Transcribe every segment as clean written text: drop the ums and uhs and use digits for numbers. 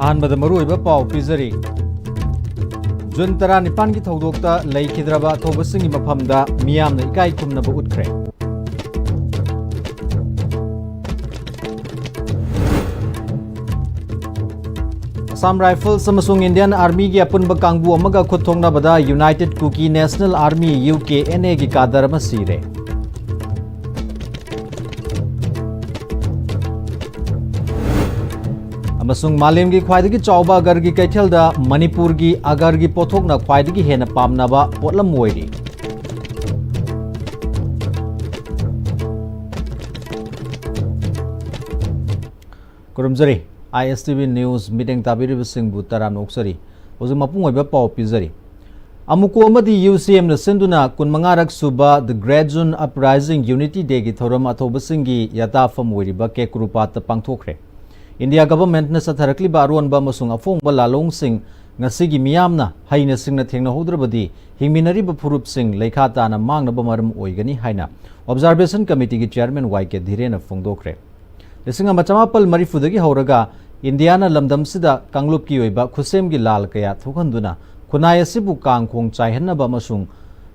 अहमद मरुइबा पाव पिजरी जुन 19 की थौदोक्ता लेखिद्रबा थौबसिंगी मफमदा मियामना इकाई खुमनबा उठ्खरे। असम राइफल्स अमसुंग इंडियन आर्मी की अपुनबा कांगबु अमगा खुथोंगनाबदा United Kuki national army UKNA की कादर अमा सीरे। अमसुंग मालेम की ख्वाइदगी चौबा अगर की कैथेलदा मणिपुर की अगर की पोथोकना ख्वाइदगी हेना पामनाबा पोटलम ओइरी। कुरुमजरी ISTV न्यूज मीटिंग ताबिरिब सिंगबु तराम नोक्सरी ओजु मपुंग ओइबा पाव पिजरी अमुको अमदी UCM न सिंदुना कुनमंगारक सुबा the great zone uprising unity day की थोरम अथोबसिंगी यताफम ओइरिबा केकुरुपात पांगथोखरे। इंडिया गवर्नमेंट ने सथरकलिबा अरोनबा मसुंग अफोंगबा लालोंग सिंग ngasi miyamna haina singna thengna hodrabadi hingminariba furup sing lekhata na mangnaba maram oigani haina observation committee ki chairman YK Dhirena phongdokre lisinga machamapal marifudagi horaga indiana lamdam sida kanglup ki oiba khusem gi lal kaya thokhanduna khunai asibu kangkhong chaihanaba masung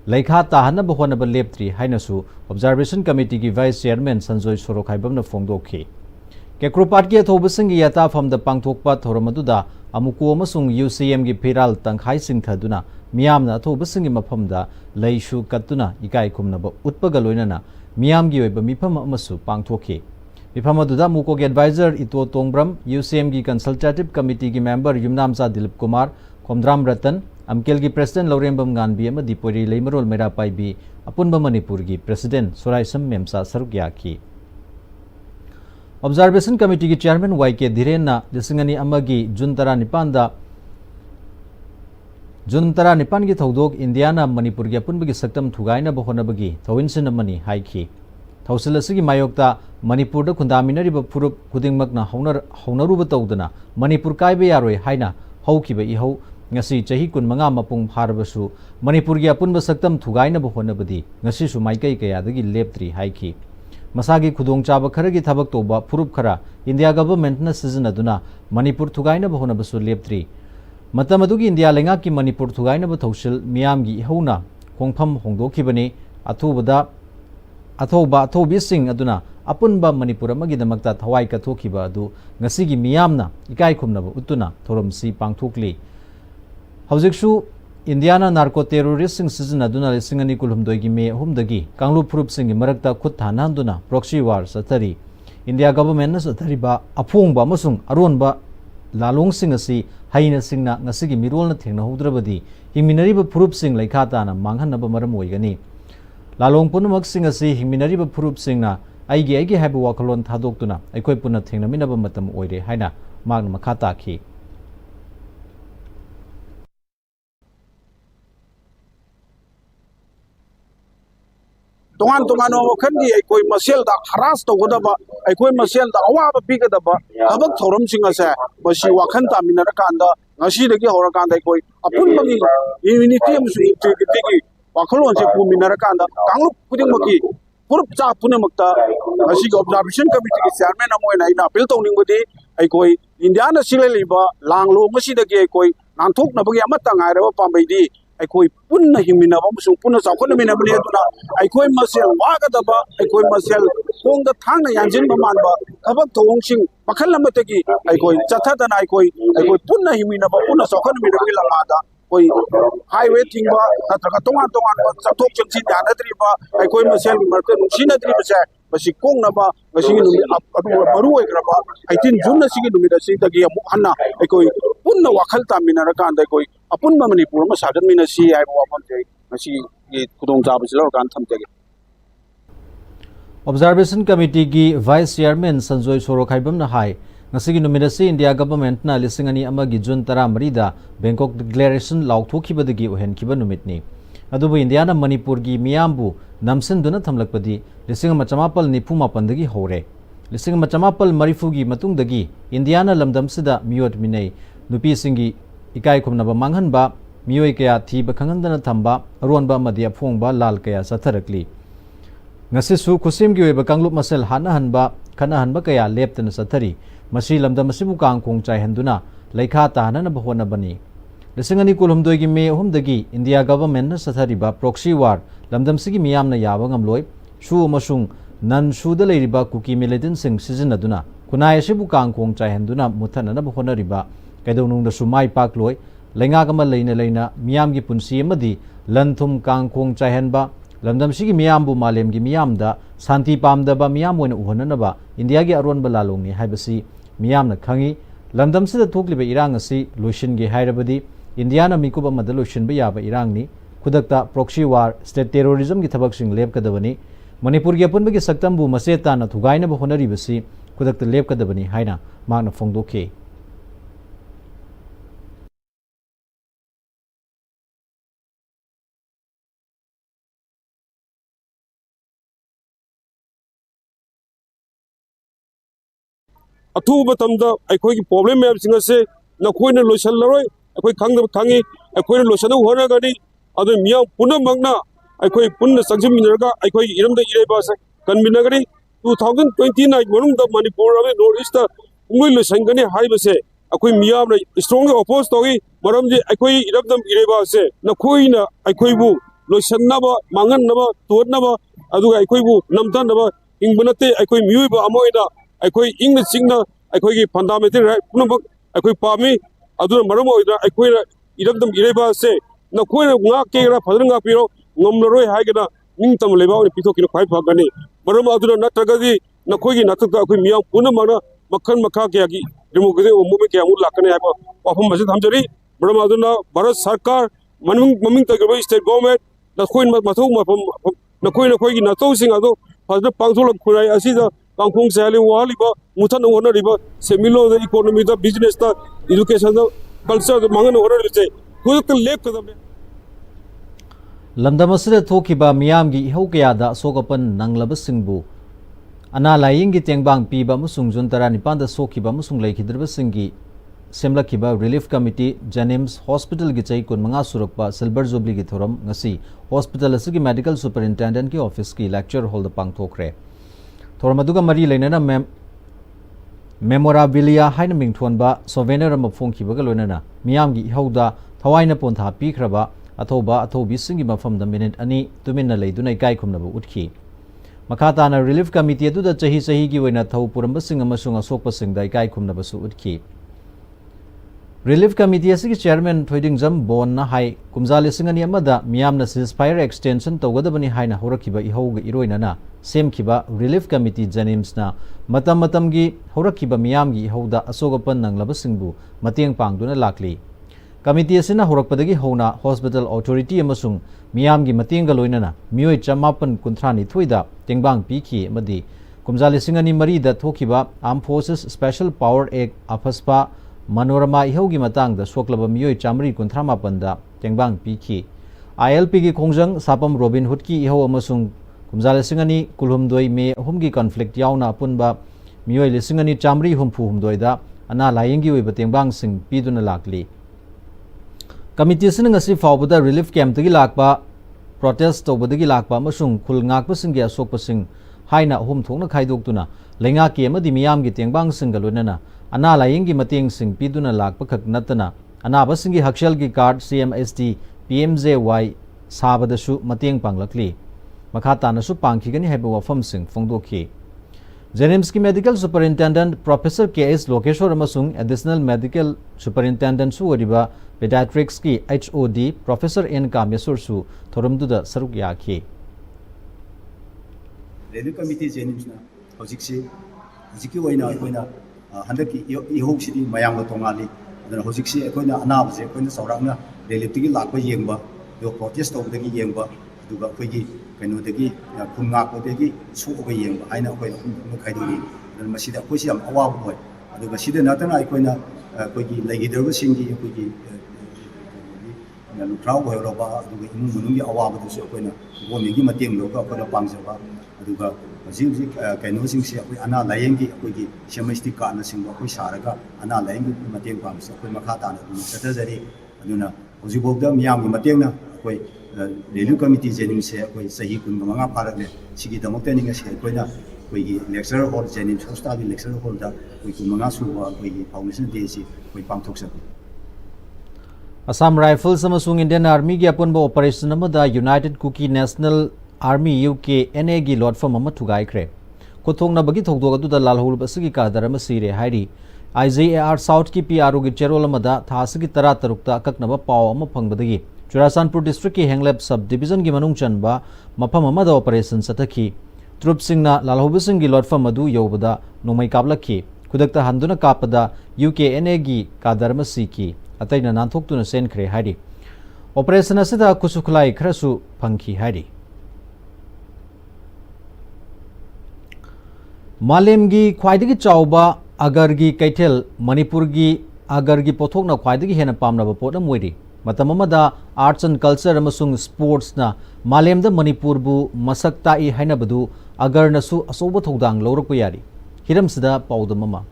lekhata hanaba honaba leptri haina su observation committee ki vice chairman Sanjoy Sorokhai phongdokhi केक्रोपाट की अथोबसिंग यता फमद पांगथोकपा थोरमदुदा अमुको अमसुंग UCM की फिराल तंखाई सिंथदुना मियामना अथोबसिंग मफमदा लैशु कत्तुना इकाई खुमनब उत्पग लोइनना मियाम की ओइब मिफम अमसु पांगथोखि मिफमदुदा मुको के adviser इतो तोंगब्रम UCM की consultative committee की member युमनामसा Dilip Kumar खोमद्राम रतन अमकेल की प्रेसिडेंट लौरेंबम गानबी अमदी पोरी लेमरोल मेरापाइबी अपुनब मणिपुर की प्रेसिडेंट सोराइसम मेमसा सरुक्याखि ऑब्जर्वेशन कमिटी की चेयरमैन YK धीरेना लिसिंगनी अमगी जून 19 की थौदोक इंडियाना मणिपुर की अपुनब की सक्तम थुगाइना बहोनबगी थौइनसिन अमनी हाइखि थौसिलसिगी मायोक्ता मणिपुर द खुंदामिनरिब फुरुप खुदिंगमकना हौनरुब तौदना मणिपुर काइबे यारोय हाइना हौखिबे इहौ ngasi chahi 15 mapung pharbasu Manipur की अपुनब सक्तम थुगाइना बहोनबदी ngasi सु माइकै कयादगी लेप्त्री हाइखि मसागी खुदोंग चाब खरगी थबक तोबा फुरुप खरा इंडिया गवर्नमेंट न सिजनदुना मणिपुर थुगाइना बहोनबसु लेप्त्री मतमदुगी इंडिया लेंगा की मणिपुर थुगाइना बथौसिल मियाम की इहौना खोंगफम होंदोखिबने अथोबिसिंग अदुना अपुनबा मणिपुर अमगिदमक्ता थवाई कथोखिबा अदु ngasi मियामना इकाई खुमनब उतुना थोरमसी पांगथोकली हौजिकसु इंडियाना नार्को टेरोरिस्ट सिजनदुना लिसिंगनी कुलहुमदोई की मे अहुमदगी कांगलु फुरुप सिंग मरक्ता खुद थानांदुना प्रॉक्सी वार सतरी इंडिया गवर्नमेंट न सतरीबा अफोंबा अमसुंग अरोनबा लालोंग सिंग असि हाइना सिंगना ngasi मिरोल न थेंगना होद्रबदी हिमिनरीबा फुरुप सिंग लेखाताना मांगहनबा मरम ओइगनी लालोंग पुनमक सिंग असि हिमिनरीबा फुरुप सिंगना आइगे हाइबा वाखलोन थादोक्तुना अखोय पुना थेंगनमिनबा मतम ओइरे हाइना मागन मखाताखि तोंगान तोंगान वखंदी कोई मसेल दा हरास तौगदबा कोई मसेल दा अवाब पीगदबा थबक थौरम सिंग असे बसी वखन तामिनर कांदा ngasi हौर कांदा कोई अपुनबगी यूनिटी अमसु इंटीग्रिटी की वाखलोन से पुमिनर कांदा कांगलुप खुदिंगमकी पुरुप चा पुनमक्ता ngasi ऑब्जर्वेशन कमिटी की चेयरमैन अमोयना इना अपील तौनिंगबदी कोई इंडिया न सिलेलिबा लांगलो ngasi दगे कोई नांथोकनबगी अमता ngairaba पांबैदी कोई पुनः हिमिनब पुनः चाखोनमिनबने अखोई मसेल वागदब अखोई मसेल होंग थांग याजिनब मानब थबक थोंगसिंग मखल अमतगी अखोई चथदना अखोई पुनः हिमिनब पुनः चाखोनमिनबगी लमादा कोई हाईवे थिंग नत्रगा तोंगान तोंगान चथोक चंसी यानद्रिब अखोई मसेल मरक नुसिनद्रिबसे बसी कोंगनब ngasi मरु ओइग्रब 18 जून सिगी नुमिदा सिदगी अमु हन्ना अखोई पुनः वाखल तामिनर कांदा अखोई अपुनब मणिपुर में सागनमिनसी हाइबा वाफमजे ngasi की खुदोंग चाबसिल और कान थमतेगे ऑब्जर्वेशन कमिटी की वाइस चेयरमैन संजोय सोरोखाइबम न हाई ngasi की नुमिनसी इंडिया गवर्नमेंट ना लिसिंगनी अमगी जून 13 दा बैंकॉक डिक्लेरेशन लाउथोखिबदगी ओहेनखिबा नुमितनी अदुबु इंडियाना मणिपुर की मियामबु नमसिनदुना थमलकपदी 1994 होरे 1940 मतुंगदगी इंडियाना लमदमसिदा मियोट मिनै नुपी सिंगी इकाई खुमनब मांगहनबा मियोय कया थीब खंगंदना थंबा अरोनबा मदी अफोंबा लाल कया सथरकली ngasisu खुसिम की ओइबा कांगलुप मसेल हाना हनबा खना हनबा कया लेप्तन सथरी मसी लमदम मसिबु Kangkhong चाइहंदुना leikha tahananaba honabani lisingani kulhumdoi gi me ahumdagi India government na sathariba proxy war lamdamsigi miyamna yaba ngamloi shu amasung nan shuda leiriba kuki militant sing sizinaduna kunai asibu kangkong chaihanduna muthananaba honariba kaidonungda sumai pakloi lenga kama leina miyamgi punsi amadi lanthum kangkong chaihanba lamdamsigi miyambu malemgi miyamda santi pamdaba miyam oina uhonanaba India gi aronba lalongni haibasi miyamna khangi lamdamsida thokliba irang asi loishingi hairabadi India na mikuba madal loishinba yaba irangni khudakta proxy war state terrorism gi thabaksing lepkadabani Manipur gi apunbagi saktambu maseta na thugaina ba honaribasi khudakta lepkadabani haina magna phongdokhe अथुब तमदा अखोई problem ma'am सिंग से नखोइना lotion लरोय अखोई खंगद खंगी अखोइना lotion होना गनी अदु मिया पुनः मंगना अखोई पुनः संजम मिनरगा अखोई इरमदा इरेबा से कन्मिनगरी 2029 मनुंग मणिपुर अबे नॉर्थ ईस्ट उंगई लोशन गनी हाइबसे अखोई मिया ने स्ट्रांगली अपोज तोगी मरम जे अखोई इरमदम इरेबा से नखोइना अखोइबु लोशन नबा मांगन नबा तोद नबा अदु अखोइबु नमता नबा इंगबनते अखोई मियुबा अमोइना अखोई इंग सिंगना अखोई की फंडामेंटल राइट पुनमक अखोई पामी अदुना मरम ओइदा अखोई इरमदम इरेबा से नखोई nga केरा फदर nga पिरो ngomloroi haigana ningtam leba oni pitokina khwai phagani maram aduna natragadi नखोई की नाटक अखोई मियां पुनमना मखन मखा के आगी डेमोक्रेसी मूवमेंट के अमूल लाकने हाइबा वाफम मस्जिद हमजरी मरम अदुना भारत सरकार ममिंग तगबा स्टेट गवर्नमेंट नखोई मथौ नखोई नखोई की नाटौ सिंग अदो फदर पांगथोल खुराई असिदा कांगखोंग सेली वालिबा मुथन होनरिबा सेमिलो द इकोनॉमी द बिजनेस द एजुकेशन द कल्चर द मंगन होनरिबे खुद लेप कदम lamdamasida thokiba miyamgi ihau kayada sokapan nanglabasingbu ana layingi tengbang piba musung juntara nipanda sokiba musung laikhidrabasingi semlakiba relief committee Janims hospital gi chai kun manga surakpa silver jubilee gi thoram ngasi hospital asigi medical superintendent ki office ki lecture hall da pangthokre thoramaduga mari leinana memorabilia haina mingthonba souvenir am phongkhibaga loinana miyamgi ihauda thawaina pontha pikhraba athoba athobi singi mafamda minute ani tuminna leiduna ikai khumnaba utkhi makhatana relief committee adu da chahi gi oina thau puramba sing amasung asokpa singda ikai khumnaba su utkhi relief committee asigi chairman thoiding jam bon na hai kumjali singani amada miyamna ceasefire extension tawgadabani haina horakiba ihauga iroinana semkhiba relief committee Janims na matam gi horakiba miyamgi ihauda asogapan nanglaba singbu mateng pangduna lakli committee asina horakpadagi hona hospital authority amasung miyamgi matenga loinana miyoi chamapan kuntrani thoida tengbang pikhi amadi kumjali singani mari da thokiba armed forces special power act afaspa manorama ihaugi matang da soklaba miyoi chamri kuntrama panda tengbang pikhi ILP gi khongjang sapam Robin Hood ki ihau amasung kumjali singani kulhumdoi me humgi conflict yauna punba miyoi lisingani chamri humpu humdoida ana layingi oiba tengbang sing piduna lakli committee sin ngasi fawbada relief camp tagi lakpa protest tawbadagi lakpa amasung khul ngakpa singgi asokpa sing haina hum thongna khaidoktuna lenga ke amadi miyam gi tengbang sing galonana ana layingi mateng sing piduna lakpa khak natana ana basingi hakshal gi card CMST PMJY sabadasu mateng panglakli makhatana su pangkhigani haiba wafam sing phongdokhi Janims ki medical superintendent Professor KS Lokeshwar amasung additional medical superintendent su oriba pediatrics ki HOD Professor N Kamesur su thoramduda saruk yakhi Relief committee Janims na hojiksi oina koina handaki ihouksidi mayamga tongali adana hojiksi koina anabse koina saurangna relief tigi lakpa yengba yo protest tawdagi yengba aduga koigi kainodagi khumngakodagi suoga yengba aina koina khaidori adana masida koisi am awabu hoy aduga sida natana koina koigi lagiderba singi koigi lutrao hoyroba aduga imung munungi awabu dusu koina gomingi mateng loka koina pangjaba aduga hojik kaino singsi akoi ana layengi akoigi semestic kana singba akoi saraga ana layengi mateng pamsa akoi makha tana satajari aduna hojibogda miyamgi matengna akoi Relief committee Janims se akoi sahi kun manga pharagle sigi damokta ninga se koina ꯑꯩꯈꯣꯏꯒꯤ lecture hole ꯖꯦꯅꯤꯝꯁ ꯍꯣꯁꯄꯤꯇꯥꯜꯒꯤ lecture ꯍꯣꯜꯗ ꯑꯩꯈꯣꯏ 15 ꯁꯨꯕ ꯑꯩꯈꯣꯏꯒꯤ foundation ꯗꯦ ꯑꯁꯤ ꯑꯩꯈꯣꯏ ꯄꯥꯡꯊꯣꯛꯆꯕꯅꯤ Assam Rifles amasung Indian Army gi apunba operation amada United Cookie National Army UK NA gi lotfam ama thugai khre kothongna bagi thogdog adu da lalhul basigi ka darama sire hairi IJAR South ki PRO gi cherol amada thasigi tara tarukta akaknaba paw ama phangbadagi Churasanpur district ki Henglep sub division gi manung chanba mafam amada operation satakhi troop singna lalhubasing gi lotfam adu yobada nomai kablakhi khudakta handuna kapada UK NA gi ka darama siki atayna nanthoktuna sen khre hairi operation asida kusuklai khrasu phangki hairi Malem gi khwaidagi chawba agar gi kaithel Manipur gi agar gi pothokna khwaidagi hena pamna ba pot amwiri matam amada arts and culture amasung sports na malem da Manipur bu masak tai haina badu agar nasu asoba thodang lawrak yari hiram sida pawdam ama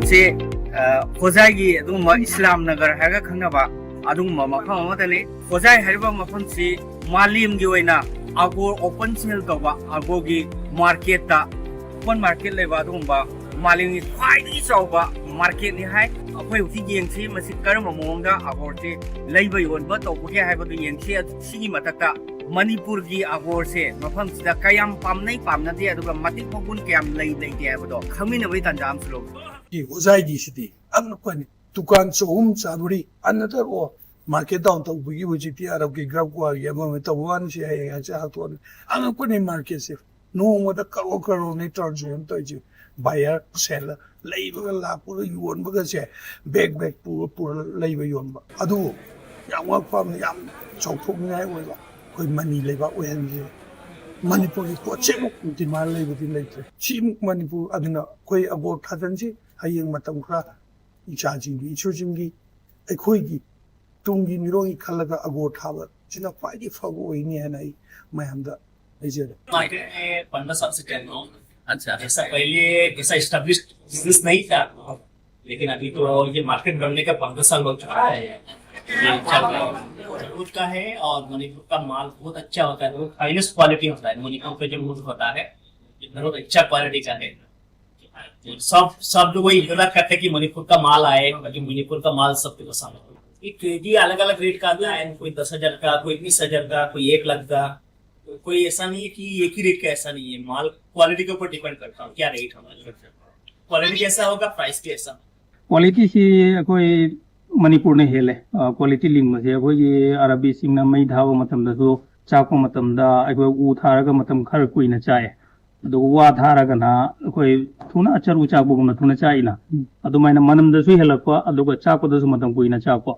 से खोजाई इस्लाम नगर है खंगबा मफम अमदने खोजाई मफम से मालिम की आगोर open cell तब आगोर की market open market लेबा मालिम की खाई चौब market ने है अखोई येंसी करम मौद आगोर से लेब योब तौबगे है मथक्ता मणिपुर की आगोर से मफम से कयाम पामने पामनदे मतिक मगुन कयाम लेते है खमीनबई तंजा ओजाई सिटी अनपनी दुकान चौम चाबरी अनदर ओ मार्केट डाउन तौबगी हुजिति अरब की ग्राफ को यम तौवान से है हाथोन अनपनी मार्केट से नोमदा करो करो ने ट्रांसफर तोजि बायर सेल लेबगा लापुर योनबगा से बैग पुर लेब योनबा अदु याम वाफाम याम चौथोंनाय ओइबा कोई मनी लेबा ओहनजे मणिपुर की पोचेमुक डिमांड लेबदी लेत्रे चिमुक मणिपुर अदुना कोई अगोर थाजनजी हयेंग मतम खरा इचाजिंगी इचुजिंगी अखोइगी तुंगी मिरोंगी खलगा अगोर थाबा जिना फाइदी फगो ओइनी है मयमदा लेजेरे मार्केट में 15 साल से चल रहा हूँ। अच्छा, ऐसा पहले ऐसा एस्टेब्लिश्ड बिजनेस नहीं था, लेकिन अभी तो ये मार्केट बनने का 15 साल हो चुका है। ये मणिपुर का है और मणिपुर का माल बहुत अच्छा होता है, बहुत हाईएस्ट क्वालिटी होता है। मणिपुर पे जो मूल होता है बहुत अच्छा क्वालिटी का है। सब लोग वही इंतजार करते हैं कि मणिपुर का माल आए, क्योंकि मणिपुर का माल सबके पसंद है। ये अलग अलग रेट का आता है, कोई 10,000 का, कोई 20,000 का, कोई 1 लाख का। कोई ऐसा नहीं है कि एक ही रेट का, ऐसा नहीं है। माल क्वालिटी के ऊपर डिपेंड करता है क्या रेट हमारा। क्वालिटी कैसा होगा, प्राइस कैसा। क्वालिटी से कोई मणिपुर ने हेले क्वालिटी लिंग में ये अरबी सिंह मई धाव मतलब चाको मतलब उ थारग मतलब खर कुछ चाय वा थारगना कोई थूना अचर उचाबगुम थूना चाइना अदुमाइना मनमदसु हेलप चाकोदसु मतलब कुछ चाको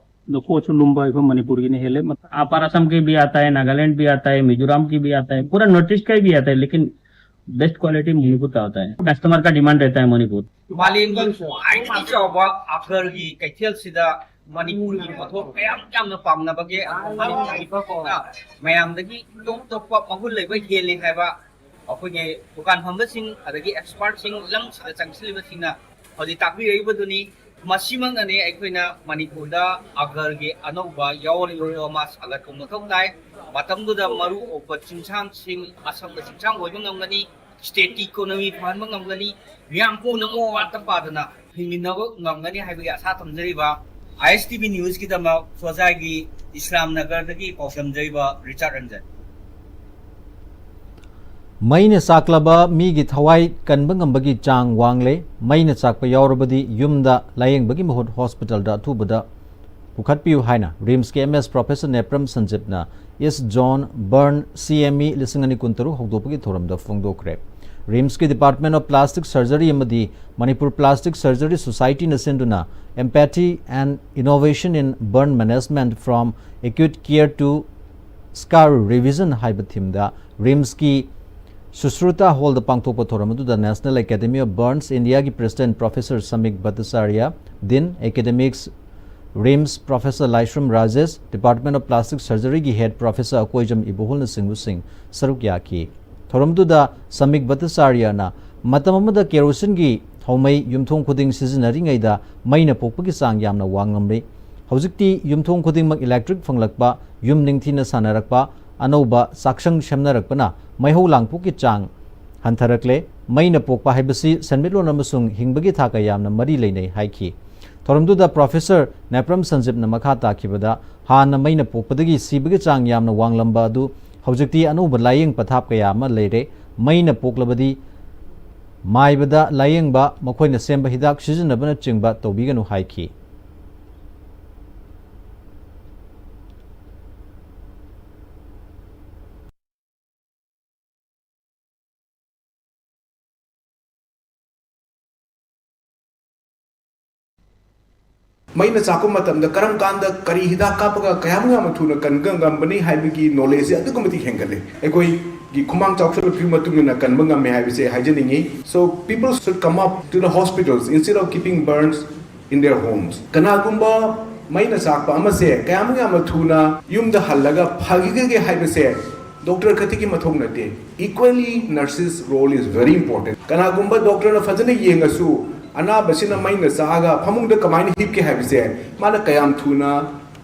कोच लुम्बा मणिपुर की हेले अपर असम की भी आता है, नागालैंड भी आता है, मिजोरम की भी आता है, पूरा नॉर्थ ईस्ट का भी आता है, लेकिन बेस्ट क्वालिटी मणिपुर का होता है। कस्टमर का डिमांड रहता है मणिपुर। मालिम की चौबा आखर की कैथेल सिदा मणिपुर की पथोक कयाम पामनबगे मयामदगी टोप टोप मगुल लेबा हेले हायबा अखोगे दुकान फंबसिंग अदगी एक्सपर्ट सिंग लम सिदा चंगसिलिबसिंगना हजि ताकबिरैबदुनी मसिमंगने अखोइना मणिपुरदा अगर के अनौबा यावरियोमा सागतको मथौ ताय मतमदुदा मरु ओप चिंसाम सिंग असम चिंसाम ओइबा ngमगनी स्टेट इकोनॉमी फहनबा ngमगनी मियाम पुनमो वात पादना हिमिनबो ngमगनी हाइबगे आशा थमजरिबा ISTV न्यूज की दमा सोजागी इस्लाम नगर दगी पौसमजरिबा रिचार्ड रंजन मैन चाकलबा मीगी थवाई कनबंगंबगी चांग वांगले मैन चाकप यावरबदी युमदा लायेंगबगी महूत हॉस्पिटल दा अथुबदा पुखतपियु हाइना रिम्स के MS प्रोफेसर नेप्रम संजीपना इस जॉन बर्न CME लिसिंगनी कुंतरु हौदोपगी थोरमदा फोंगदोखरे रिम्स के डिपार्टमेंट ऑफ प्लास्टिक सर्जरी अमदी मणिपुर प्लास्टिक सर्जरी सोसाइटी नसेंदुना empathy and innovation in burn management from acute care to scar revision हाइब थीमदा रिम्स की सुश्रुता हॉल द पांगथोप थोरमदुदा national academy of burns India की president professor Samik Bhattacharya dean academics RIMS professor Laishram Rajesh department of plastic surgery की head professor Akoijam Ibohal Singh सरुक याकी थोरमदुदा समीक भट्टाचार्य ना मतममदा केरोसिन की थौमई युमथोंग खुदिंग सिजनरिंगैदा मैना पोकपगी चांग यामना वांगलमरे हौजिकती युमथोंग खुदिंगमक इलेक्ट्रिक फंगलकपा युम निंगथीना सानरकपा अनौबा साक्षंग सेमनरकपना मैहौ लांगपुकी चांग हंथरकले मैना पोकपा हाइबसी सनमितलोन अमसुंग हिंगबगी थाका यामना मरी लेनै हाइखी थोरमदुदा प्रोफेसर नेप्रम संजीपना मखा ताखिबदा हाना मैना पोकपदगी सीबगी चांग यामना वांगलंबा अदु हौजिकती अनौबा लायेंग पथाप कया अमा लेरे मैना पोकलबदी माइबदा लायेंगबा मखोइना सेंबा हिदाक सिजनबना चिंगबा तौबिगनु हाइखी मैना चाको मतम करम कांद करी हिदा कापगा कयामुगा मथुना कनगंगंबनी हाइबिगी नॉलेज अदुगमति हेंगले एकोई की खुमांग चाउसल की मतुंगना कनबंगम हाइबिसे हाइजनिंगी so people should come up to the hospitals instead of keeping burns in their homes कनागुंबा मैना चाकपा अमसे कयामुगा मथुना युमदा हल्लगा फागिगे हाइबिसे डॉक्टर खति की मथों नते equally nurses role is very important कनागुंबा डॉक्टर न फजने येंगसु अनाबसिना मैना चागा फमुंगदा कमाइन हिपके हाइबिसे माना कयाम थुना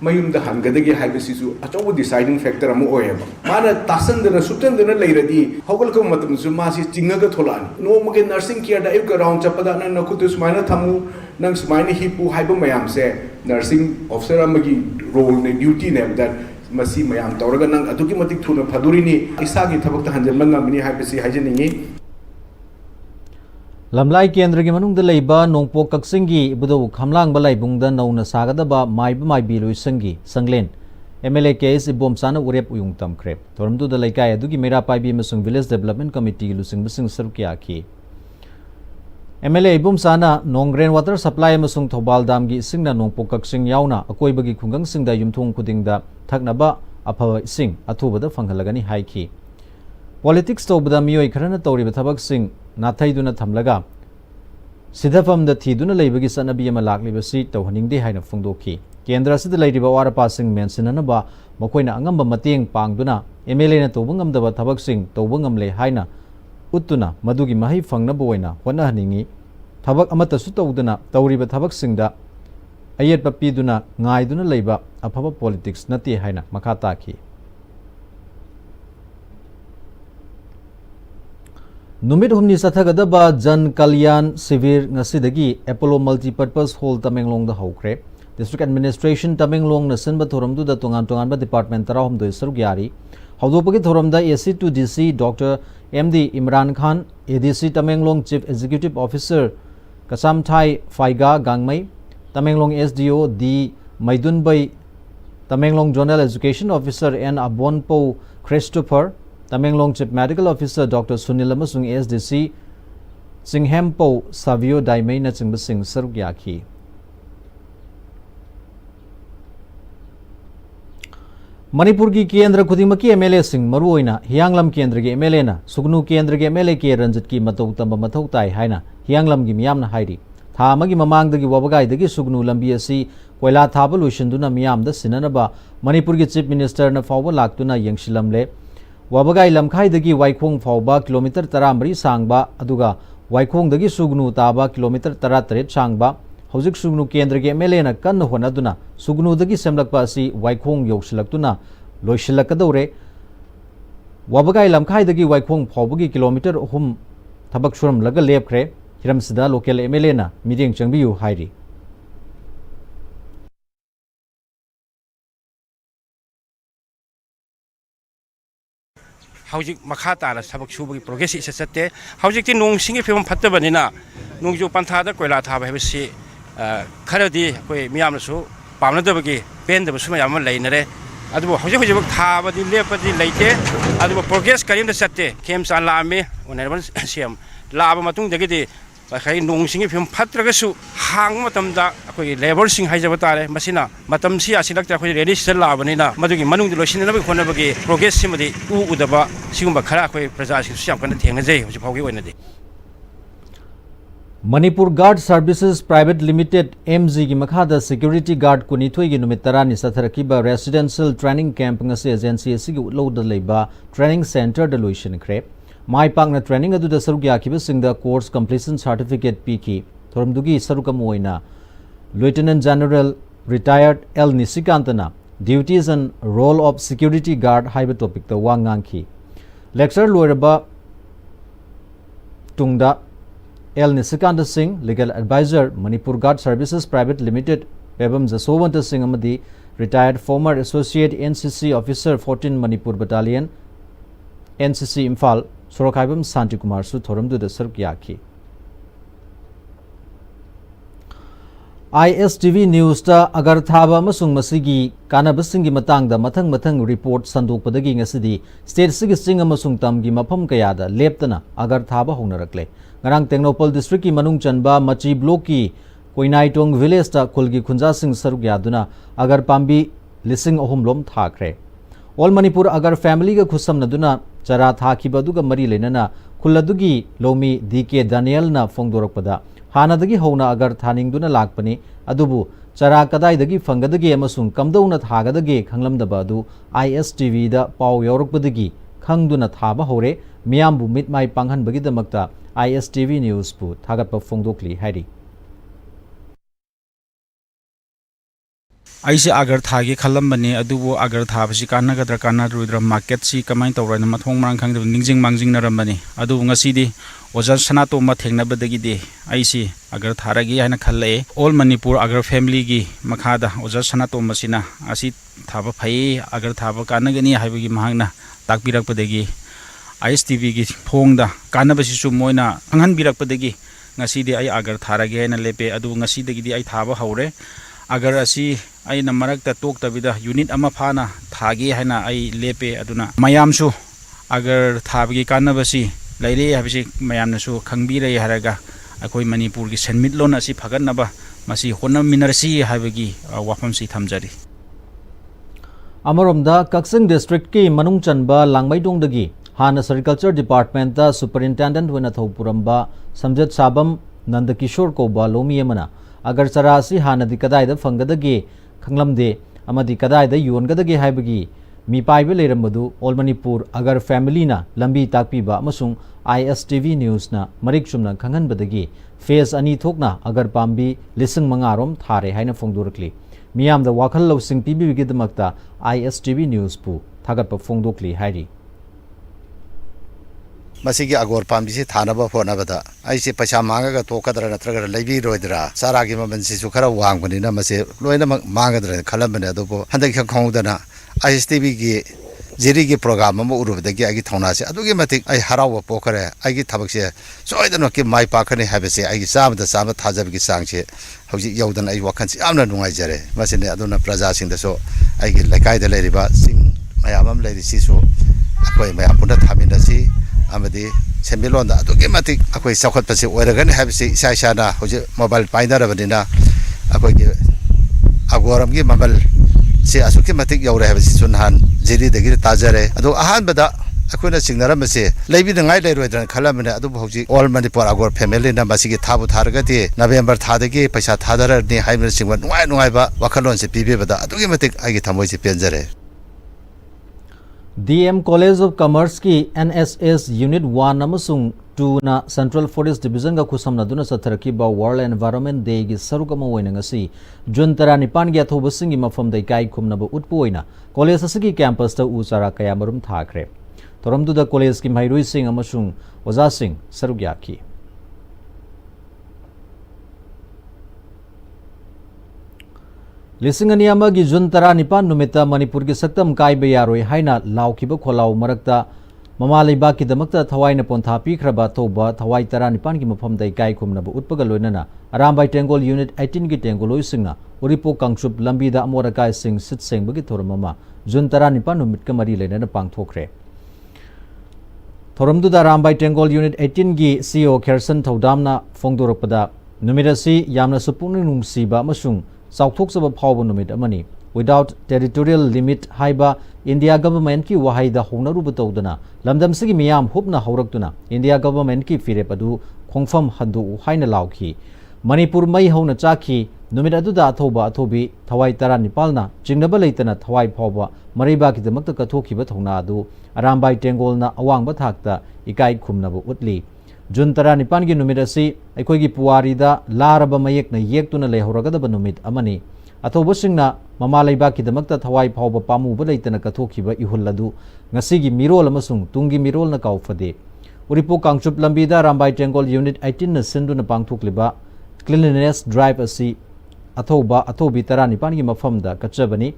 मयुमदा हंगदगे हाइबिसिसु अचौब डिसाइडिंग फैक्टर अमु ओयेबा माना तासंदना सुतंदना लेरदी हौगलको मतमसु मासी चिंगगा थोलानी नोमगे नर्सिंग केयर दा एक राउंड चपदा न नखुतु सुमाइना थमु नंग सुमाइना हिपु हाइबो मयाम से नर्सिंग ऑफिसर अमगी रोल ने ड्यूटी ने दैट मसी मयाम तौरगा नंग अदुकी मतिक थुना फदुरिनी इसागी थबक हंजन मंगमनी हाइबिसि हाइजनिंगी लमलाई केंद्र की मनुंग दलेबा नोंगपो कक्सिंगी इबुदो खमलांग बलाइबुंगदा नौना सागदबा माइब माइबी लोइसंगी संगलेन एमएलए केस इबोमसाना उरेप उयुंग तमख्रे थोरमदु दलाइकाय अदुगी मेरा पाइबी मसुंग विलेज डेवलपमेंट कमिटी लुसिंग बसिंग सरुकिया की एमएलए इबोमसाना नोंग रेन वाटर सप्लाई मसुंग थौबाल दाम की इसिंगना नोंगपो कक्सिंग याउना अकोइबगी खुंगंग सिंगदा युमथोंग खुदिंगदा थकनबा अफबा इसिंग अथुबदा फंगहलगनी हाइखी पॉलिटिक्स तौबदा मियोय खरना तौरिबा थबक सिंग नाथैदुना थमलगा सिधफमदा थीदुना लेबगी सनबी अमा लाक्लिबसी तौहनिंगदे हाइना फोंदोखी केंद्र सिदा लेरिबा वारपासिंग मेंसननबा मखोइना अंगंबा मतेंग पांगदुना एमएलए ना तौबंगमदबा थबकसिंग तौबंगमले हाइना उत्तुना मदुगी मही फंगनबा ओइना होनहनिंगी थबक अमतसु तौदुना तौरिबा थबकसिंगदा अयेतपा पीदुना ngaiduna leiba afaba politics nati haina makha taki Numit humni sathagadaba Jan Kalyan Sivir ngasidagi Apollo Multipurpose Hall Tamenglong da hawkre District Administration Tamenglong na sinba thoramdu da tongan ba department tarahum do sarugyari hawdopagi thoramda AC2DC Dr. MD Imran Khan ADC Tamenglong Chief Executive Officer Kasam Thai Faiga Gangmai Tamenglong SDO D Maidunbai Tamenglong Zonal Education Officer N Abonpo Christopher Tamenglong Chief Medical Officer Dr. Sunil Amasung ASDC Singhempo Savio Daimei na Chingbasing Sarugyaki Manipur की केंद्र खुदिमकी MLA Singh मरुओइना हियांगलम केंद्र के MLA ना सुगनु केंद्र के MLA के रंजित की मतौ तंब मथौ ताई हाइना हियांगलम की मियामना हाइरी था अमगी ममांगदगी वबगाइदगी सुगनु लंबी असि कोयला थाबा लोइसनदुना मियामदा सिननबा मणिपुर की चीफ मिनिस्टर ना फावबा लाक्तुना यंगशिलमले वबगाई लमखाइदगी वाइखोंग फावबा किलोमीटर 13 सांगबा अदुगा वाइखोंगदगी सुगनु ताबा किलोमीटर 13 सांगबा हौजिक सुगनु केंद्र के एमएलए ना कन्न होनदुना सुगनुदगी सेमलकपा असि वाइखोंग यौसिलक्तुना लोइसिलकदौरे वबगाई लमखाइदगी वाइखोंग फावबगी किलोमीटर 3 थबक सुरम लगा लेपख्रे हिरमसिदा लोकल एमएलए ना मीडिंग चंगबियु हाइरी हौजिक मखा ताना सबक सुबगी प्रोग्रेस इसे सत्ते हौजिक नोंग सिंगे फिवम फत्तबनिना नोंगजु पंथादा कोयला थाबा हेबसी खरदी कोई मियामसु पामनदबगी पेंदबसु मयाम लैनरे अदुबो हौजिक हौजिक थाबदी लेपदी लैते अदुबो प्रोग्रेस करिम सत्ते खेमसा लामे ओनरबन सीएम लाबा मतुंग दगदी खै नोंग सिंगे फिवम फत्रगसु हांग मतमदा कोई लेबर सिंग हाइजब तारे मसिना मतम सि आसिलक कोई रेडी सिल लाबनिना मदुगी मनुंग लोसिननबे खोनबगी प्रोग्रेस सिमदी उदबा सिगुंबा खरा कोई प्रजा सिसु याम कन थेंगजै हौजि फावगी ओइनदि Manipur Guard Services Private Limited MG की मखादा सिक्योरिटी गार्ड कुनिथोई की नुमित तरानी सथरकीबा residential training camp ngase agency असि की उलोद लेबा ट्रेनिंग सेंटर द लोइशन ख्रे mai pakna training aduda saruk yakibasingda course completion certificate piki thoramdugi sarukam oina Lieutenant General Retired L Nisikantana duties and role of security guard haiba topic the wangangki lecture loiraba tungda L Nisikanta Singh legal advisor Manipur Guard Services Private Limited Ebam Jasowanta Singh amadi retired former associate NCC officer 14 Manipur Battalion NCC Imphal Sorokhaibam Santi Kumar su thoramdu da saruk yaki ISTV News ta agar thaba amasung masigi kanabasingi matangda mathang report sandokpadagi ngasidi state sigi sing amasung tamgi mafam kayada leptana agar thaba hongnarakle ngarang Technopol district ki manung chanba machi block ki Koinaitong village ta kulgi khunja sing saruk yaduna agar pambi lising ohum lom thakre All Manipur agar family ga khusam naduna chara thakiba duga mari lenana khulladugi lomi DK Daniel na fongdorakpada Hanadagi hona agar thaningduna lakpani adubu chara kadaidagi fangadagi amasung kamdauna thagadagi khanglamdaba adu ISTV da paw yorokpadagi khangduna thaba hore miyambu mitmai panghanbagi damakta ISTV News pu thagatpa fongdokli hairi aise agar thagi khalam bani adubu agar thabasi kanagadra kanadrudra market si kamai tawrana mathong marang khangde ningjing mangjing narambani adu ngasidi ojar sanato ma thengnabadagi de aise agar tharagi haina khalle all Manipur agar family gi makhada ojar sanato masina asi thaba phai agar thaba kanagani haibagi mahangna takpirakpadagi ISTV gi phongda kanabasi su moina anghan birakpadagi ngasidi ai agar tharagi haina lepe adu ngasidagi di ai thaba haure agar asi ai namarak ta tok tabida unit ama phana thagi haina ai lepe aduna mayamsu agar thabagi kanabasi laire habisi mayamna su khangbire haraga akoi Manipur gi senmitlon asi phaganaba masi honam minarsi habagi wafam si thamjari Amaromda Kaksing district ki manung chanba langmaidong dagi Hana Agriculture Department da Superintendent wena thopuramba Samjat Sabam Nandakishore Koba lomi amana agar charasi hanadi kadaida fangadagi khanglamde amadi kadaida yongadagi haibagi mi paibe leirambadu All Manipur agar family na lambi takpiba amasung ISTV News na marik chumna khanghanbadagi phase ani thokna agar pambi lising mangarom thare haina fongdorakli miyamda wakhal losing pibigi damakta ISTV News pu thagatpa fongdokli hairi masigi agor pambisi thanaba phonabada aise paisa mangaga tokadra natraga leibi roidra saragi mamansi su khara wangbani na mase loina mangadra khalambane adobo handak khongdana ISTV gi jiri gi program ma urubadagi agi thonase adugi matik ai harawa pokare agi thabakse soidano ki mai pakhane habese agi samda sama thajabgi sangche hauji yaudan ai wakhansi amna nungai jare masine aduna praja singda so agi laikai da leriba sing mayamam leri sisu akoi mayam punda thaminasi amadi sembilonda adugi matik akoi sakhot pase oiragani habisi saisana hoje mobile paindarabadina akoi gi agoram gi mobile se asuki matik yaure habisi sunhan jiri dagi tajare adu ahan bada akoina singnaramase leibi ngai leiroidran khalamane adu hoji All Manipur agor family na masigi thabu tharagati November thadagi paisa thadarar ni haimir singwa nuai ba wakhalon se pibe bada adugi matik agi thamoi se penjare DM College of Commerce ki NSS Unit 1 amasung 2 na Central Forest Division ga khusam naduna satharaki ba World Environment Day gi sarukama oina ngasi June 19 gi athobasing gi mafam dai kai khumnaba utpu oina college asigi campus ta uchara kaya marum thakre toramdu da college ki mairui sing amasung oza sing saruk yaki Lising aniyama gi June 19 numita Manipur gi saktam kai bayaroi haina laukiba kholau marakta mama leiba ki damakta thawaina pontha pikhraba thoba thawai 19 gi mafam dai kai khumnaba utpaga loinana Arambai Tengol Unit 18 gi tengoloi singna Uripo Kangchup lambi da amora kai sing sit seng bagi thoramama June 19 numit ka mari lenana pangthokre Thoramdu da Arambai Tengol Unit 18 gi CEO Kherson Thodamna fongdorakpada numirasi yamna supungni nungsiba amasung Sauthokzaba phawba numit amani without territorial limit haiba India government ki wahaida hongnaruba tawdana lamdamsigi miyam hupna hawraktuna India government ki firep adu khongfam handu haina lawki Manipur mai hauna chaki numit aduda athoba athobi thawai tara nipalna jingnaba leitana thawai phawba mariba ki damakta kathokiba thongna adu arambai tengolna awangba thakta ikai khumnabu utli Jun tara nipan gi numit asi aikoi gi puwari da laraba mayek na yektuna lehoragadaba numit amani athoba singna mama leiba ki damakta thawai phawba pamu ba leitana kathokiba ihulladu ngasi gi mirol amasung tungi mirol na kaufade Uripo Kangchup Lambida Rambai Tengol Unit 18 na sinduna pangthokliba Cleanliness Drive asi athobi tara nipan gi mafamda kachabani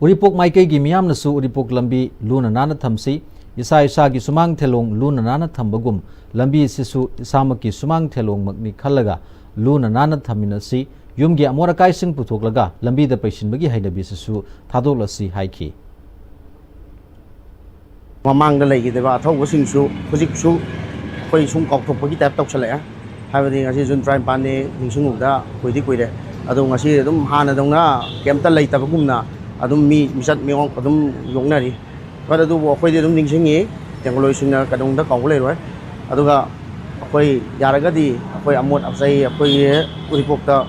Uripok Maikai gi miyam na su Uripok lambi luna nana thamsi isa gi sumang thelong luna nana thambagum lambi sisu isamaki sumang thelong makni khallaga luna nana thaminasi yumgi amora kai sing puthoklaga lambi da paisinbagi haidabi sisu thadolasi haiki Mamang lagi kita bah tahu wasing su, pusik su, koi sung kau tu pergi tap tok selai. Hari ni ngasih jun try pane ningsung udah koi di koi deh. Adu ngasih adum hana dong na, kem tal lagi tapi gumna, adum misat miong adum yong nari. Pada tu koi di adum ningsung ni, yang kalau isungna kadang dah kau boleh, adu ka koi jaraga di, koi amot absai, koi uripok ta,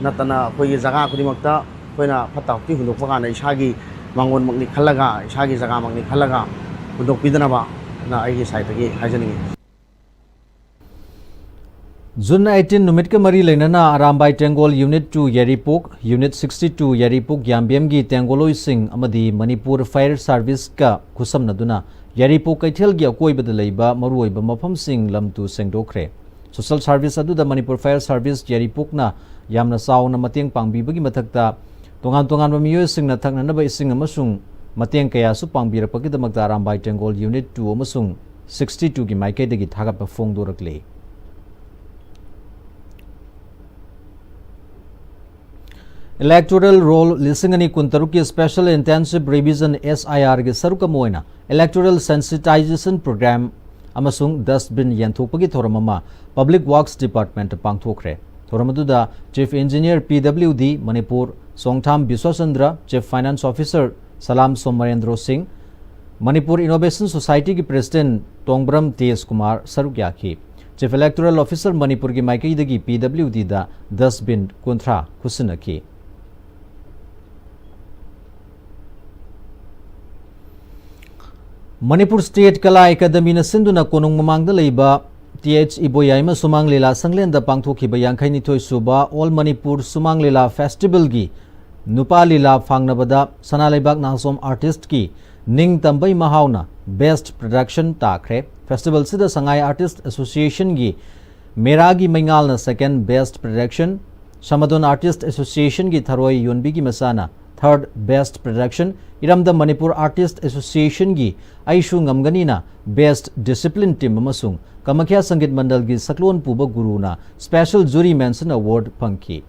natana koi jaga koi makta, koi na patah ti hunduk pakai isagi mangun magni khalaga, isagi jaga magni khalaga. Untuk pidanaba na aigi site gi hajaningi Jun 18 numit ka mari leinana Arambai Tengol Unit 2 Yeripok Unit 62 Yeripok Yambiam gi Tengoloi sing amadi Manipur Fire Service ka khusam naduna Yeripok kaithel gi akoi bada leiba maroi ba mafam sing lamtu sengdokre Social Service adu da Manipur Fire Service Yeripok na yamna sauna mateng pangbi bagi mathakta tongan ba miyo sing na thakna na ba ising amasung Mateng kaya su pangbirakpagi damakta Arambai Tengol Unit 2 amasung 62 gi maikai dagi thagat pa fongdorakle Electoral Roll Lisingani Kuntaruki Special Intensive Revision SIR gi saruka moina Electoral Sensitization Program amasung dustbin yanthokpagi thoramama Public Works Department pangthokre thoramadu Chief Engineer PWD Manipur Songtham Biswachandra Chief Finance Officer Salam Somarendra Singh Manipur Innovation Society ki President Tongbram T.S. Kumar Sarukyaki Chief Electoral Officer Manipur ki Maikai dagi PWD da dustbin kunthra kusinaki Manipur State Kala Academy na sinduna konung mamangda leiba TH Iboyaima Sumang Lila Sanglenda pangthokiba yangkhaini thoi suba All Manipur Sumang Lila Festival gi Nupa Lila Fangnabada Sanalaibak Nasom Artist ki Ning Tambai Mahauna Best Production Takre Festival Sida Sangai Artist Association gi Meragi Maingal na Second Best Production Samadon Artist Association gi Tharoi Yonbi gi Masana Third Best Production Iramda Manipur Artist Association gi Aishu Ngamgani na Best Discipline Team amasung Kamakya Sangit Mandal gi Saklon Puba Guru na Special Jury Mention Award pangki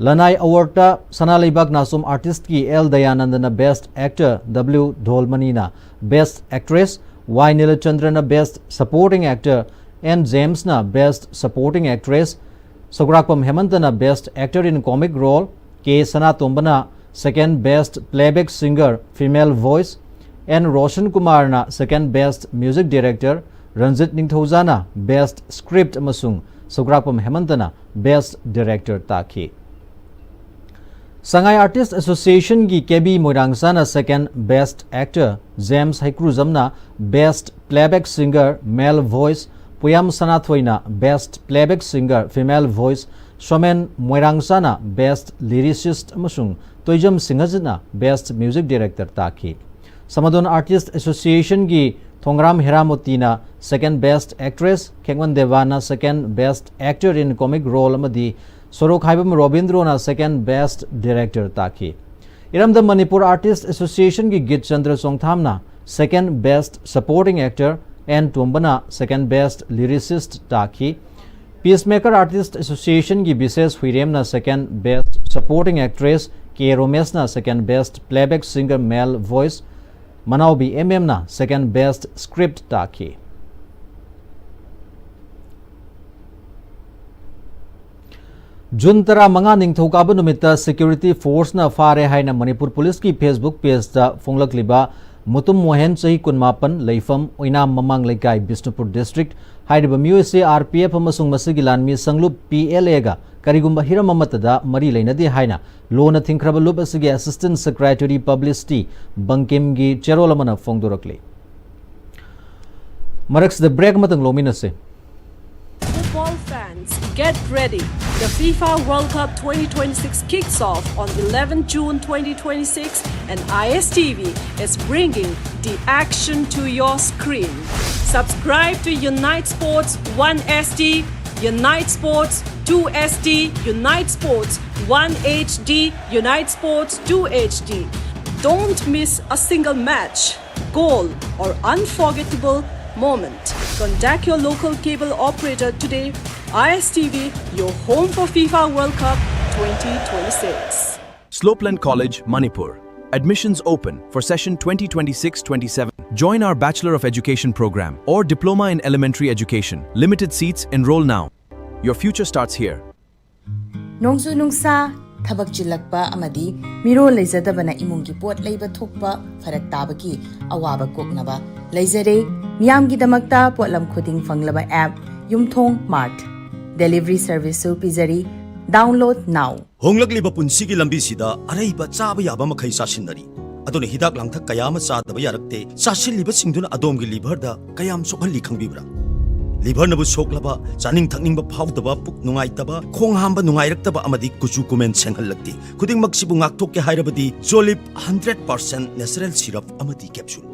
Lanai Award ta Sanalaibak Nasom Artist ki L Dayanandana Best Actor W Dholmani na Best Actress Y Nilachandra na Best Supporting Actor N James na Best Supporting Actress Sograkpam Hemanta na Best Actor in Comic Role K Sana Tombana Second Best Playback Singer Female Voice N Roshan Kumar na Second Best Music Director Ranjit Ningthozana Best Script amasung Sograkpam Hemanta na Best Director taki Sangai Artist Association gi Kebi Moirangsana Second Best Actor James Haikruzamna Best Playback Singer Male Voice Puyam Sanathwaina Best Playback Singer Female Voice Shomen Moirangsana Best Lyricist amasung Toijam Singhajna Best Music Director taki Samadon Artist Association gi Thongram Hiramotina Second Best Actress Kengwan Devana Second Best Actor in Comic Role amadi Sorok Haibam Robindro na Second Best Director taki Iramda Manipur Artist Association gi Git Chandra Songtham na Second Best Supporting Actor and Tumbana Second Best Lyricist taki Peacemaker Artist Association gi Bises Huirem na Second Best Supporting Actress K Romesh na Second Best Playback Singer Male Voice Manaubi MM na Second Best Script taki Jun tara manga ningthokaba numita Security Force na fare haina Manipur Police ki Facebook page da fonglakliba mutum mohen chahi kunmapan leifam oinam mamang laikai Bishnupur district hairiba MUSA RPF amasung masigi lanmi sanglup PLA ga karigumba hiram amatada mari leinadi haina lona thingkraba lup asigi assistant secretary publicity bangkim gi cherolamana fongdorakle maraks the break matang lomina se Football fans, get ready. The FIFA World Cup 2026 kicks off on 11 June 2026 and ISTV is bringing the action to your screen. Subscribe to Unite Sports 1SD, Unite Sports 2SD, Unite Sports 1HD, Unite Sports 2HD. Don't miss a single match, goal or unforgettable moment. Contact your local cable operator today. ISTV, your home for FIFA World Cup 2026. Slopeland College, Manipur. Admissions open for session 2026-27. Join our Bachelor of Education program or Diploma in Elementary Education. Limited seats, enroll now. Your future starts here. Nongsu nungsa thabak chilakpa amadi miro leizadabana imungi pot leiba thokpa farak tabaki awaba koknaba leizare miyamgi damakta potlam khuding fanglaba app Yumthong Mart delivery service su pizari download now honglakliba punsigi lambi sida araiba chaba yaba makhai sasinari aduna hidak langthak kayama chadaba yarakte sasilliba singduna adomgi liver da kayam sokhalli khangbibra liver nabu soklaba chaning thakningba phawdaba puk nungaitaba khong hamba nungairaktaba amadi kuchu kumen senghallakti khuding maksibu ngakthok ke hairabadi Jolip 100% natural syrup amadi capsule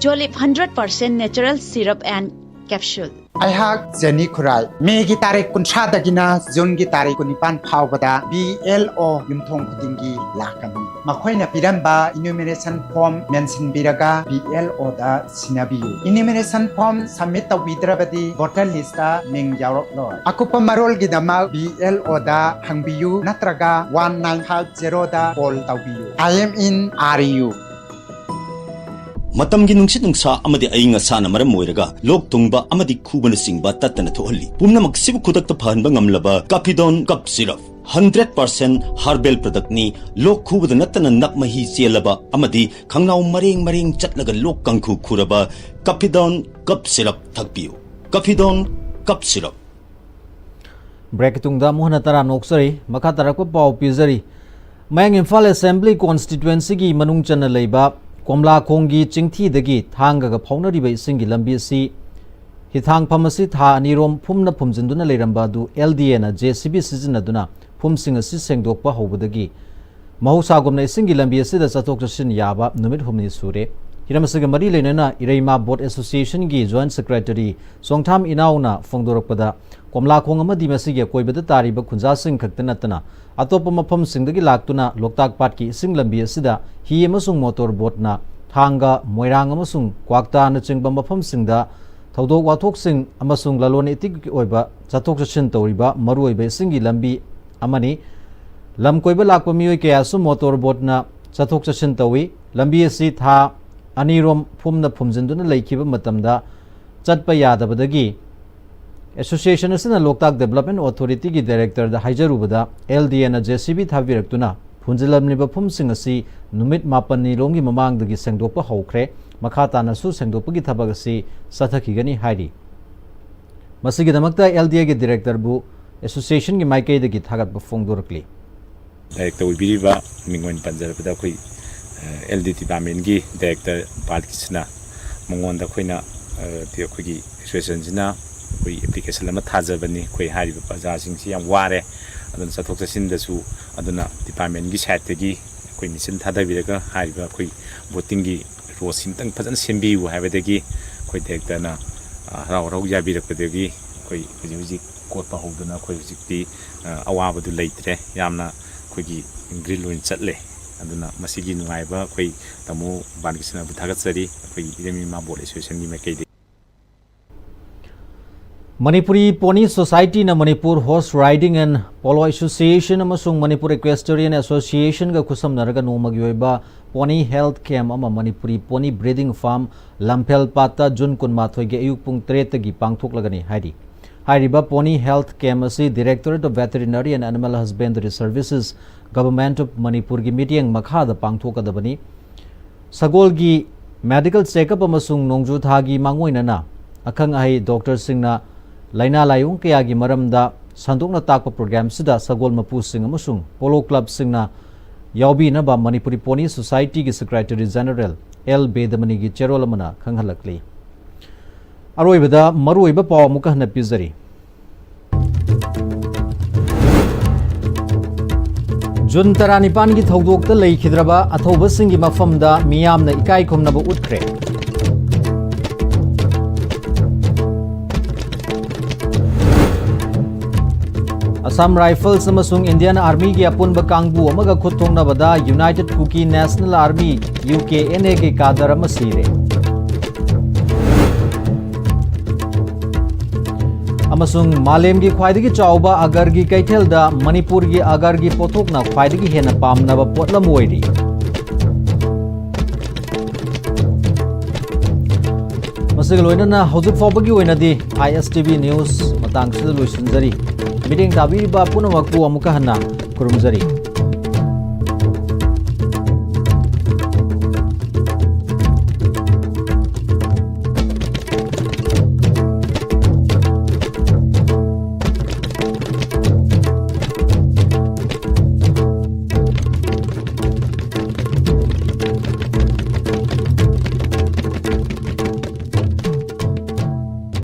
Jolip 100% natural syrup and capsule Aihak Jenny Kurai Megi tarik kunsha dagina Jungi tarik kunipan phawbada BLO yumthong khudingi lakani Makhoina piramba enumeration form mention biraga BLO da sinabiyu enumeration form submit tawidrabadi voter list da ming yaurok lor akupa marol gidama BLO da hangbiyu natraga 1950 da call tawiyu I am in RU matamgi nungsit nungsa amadi ainga sana maram moiraga lok tungba amadi khubana singba tatana thohalli pumnamak sibu khudakta phanba ngamlaba Capidon cup syrup 100% herbal product ni lok khubada natana nakmahi chelaba amadi khangnau mareng chatlaga lok kangkhu khuraba Capidon cup syrup thakpiu Capidon cup syrup break tungda mohana tara noksari makha tarakpa pau pizari mayang Imphal Assembly constituency gi manung chana leiba Komla Kongi Chingthi dagi thanga ga phaunari bai singi lambi si hithang phamasi tha anirom phumna phumjinduna leiramba du LDA na JCB sizinaduna phumsing asi sengdokpa hobudagi mahusa gomna singi lambi si da chatok chasin yaba numit humni sure hiramasiga mari leinana Ireima Board Association gi Joint Secretary Songtham Inauna phongdorakpada Komla Khong amadi masigi koibada tariba khunja sing khaktana tana atopa mafam singdagi laktuna Loktak Pat ki sing lambi asida hi amasung motor boat na thanga moirang amasung kwakta na chingba mafam singda thodok wathok sing amasung lalon etik oiba chathok chachin toriba maru oiba singi lambi amani lam koiba lakpa mioi kaya su motor boat na chathok chachin tawi lambi asi tha anirom phumna phumjinduna leikiba matamda chatpa yadabadagi Association asina Loktak Development Authority ki Director da Haijarubada LDA na JCB thabirektuna phunjilamniba phumsing asi numit mapani longi mamangdagi sengdokpa haukhre makhata na su sengdokpagi thabag asi sathakigani hairi masigi damakta LDA ki Director bu Association ki maikai dagi thagatpa phongdorakli Director ubiriba mingon panjarabada khoi LD department gi Director Balkisna mongonda khoina ti khogi association jina koi application lama thajabani koi hariba baza singsi yam ware adun sathok chasin dasu aduna department gi side tegi koi mission thadabiraga hariba koi voting gi ro simtang phajan sembi u habadagi koi director na raw raw yabirakpadagi koi huji kotpa hoduna koi hujikti awabadu leitre yamna koi gi grill win chatle aduna masigi nungaiba koi tamu bankisna bu thagatsari koi Ireima Board Association gi makai Manipuri Pony Society na Manipur Horse Riding and Polo Association amasung Manipur Equestrian Association ga kusam naraga nomagi oiba Pony Health Camp ama Manipuri Pony Breeding Farm Lampel Pata Jun kunmathoi ge ayuk pung 3 gi pangthok lagani hairi hairiba Pony Health Camp asi Directorate of Veterinary and Animal Husbandry Services Government of Manipur gi meeting makha da pangthok adabani sagol gi medical check-up amasung nongju thagi mangoinana akhang ahi doctor singna laina layung kayagi maramda sandukna takpa program sida sagol mapu sing amasung polo club singna yaubi naba Manipuri Pony Society ki Secretary General L Bedamani gi cherolamana khanghalakli aroibada maruiba paw muka hna pizari Jun Taranipan ki thawdokta leikidraba athawba singi mafamda miyamna ikai khomnaba utkre Assam Rifles amasung Indian Army ki apunba kangbu amaga khutthongnabada United Kuki National Army UKNA ki kadar ama sire amasung malem gi khwaidagi chawba agar gi kaithelda Manipur gi agar gi pothokna khwaidagi hena pamnaba potlam oiri masig loinana hojik fawbagi oinadi ISTV news matang sida loisinjari meeting tabi ba punamakku amuka hana kurumjari